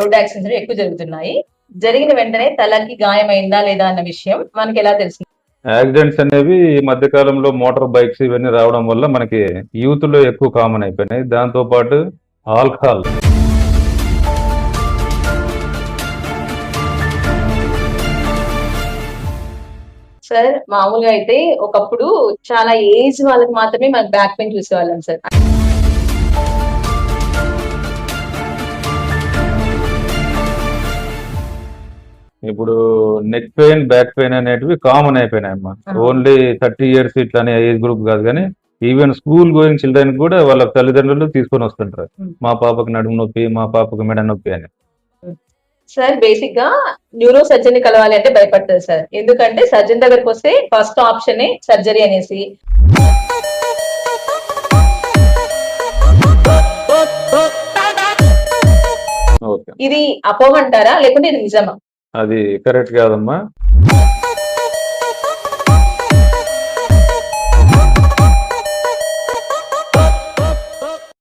Road accidents ఎక్కువ జరుగుతున్నాయి. జరిగిన వెంటనే తలకి గాయమైందా లేదా అన్న విషయం మనకి ఎలా తెలుస్తుంది? యాక్సిడెంట్స్ అనేవి ఈ మధ్య కాలంలో మోటార్ బైక్స్ ఇవన్నీ రావడం వల్ల మనకి యూత్ లో ఎక్కువ కామన్ అయిపోయినాయి. దాంతో పాటు ఆల్కహాల్ సార్ మామూలుగా అయితే ఒకప్పుడు చాలా ఏజ్ వాళ్ళకి మాత్రమే మనకి బ్యాక్ పెయిన్ చూసేవాళ్ళం సార్. ఇప్పుడు నెక్ పెయిన్, బ్యాక్ పెయిన్ అనేటివి కామన్ అయిపోయినాయి అమ్మా. ఓన్లీ 30 years ఇట్లానే ఏజ్ గ్రూప్ కాదు, కానీ ఈవెన్ స్కూల్ గోయింగ్ చిల్డ్రన్ కూడా వాళ్ళ తల్లిదండ్రులు తీసుకొని వస్తుంటారు. మా పాపకు నడుము నొప్పి, మా పాపకు మెడ నొప్పి అని. సార్ బేసిక్ గా న్యూరో సర్జన్ ని కలవాలి అంటే భయపడతారు సార్. ఎందుకంటే సర్జన్ దగ్గరకు వస్తే ఫస్ట్ ఆప్షన్ సర్జరీ అనేసి. ఓకే, ఇది అపోహ అంటారా లేకుంటే ఇది నిజమా? అది కరెక్ట్ కాదమ్మా.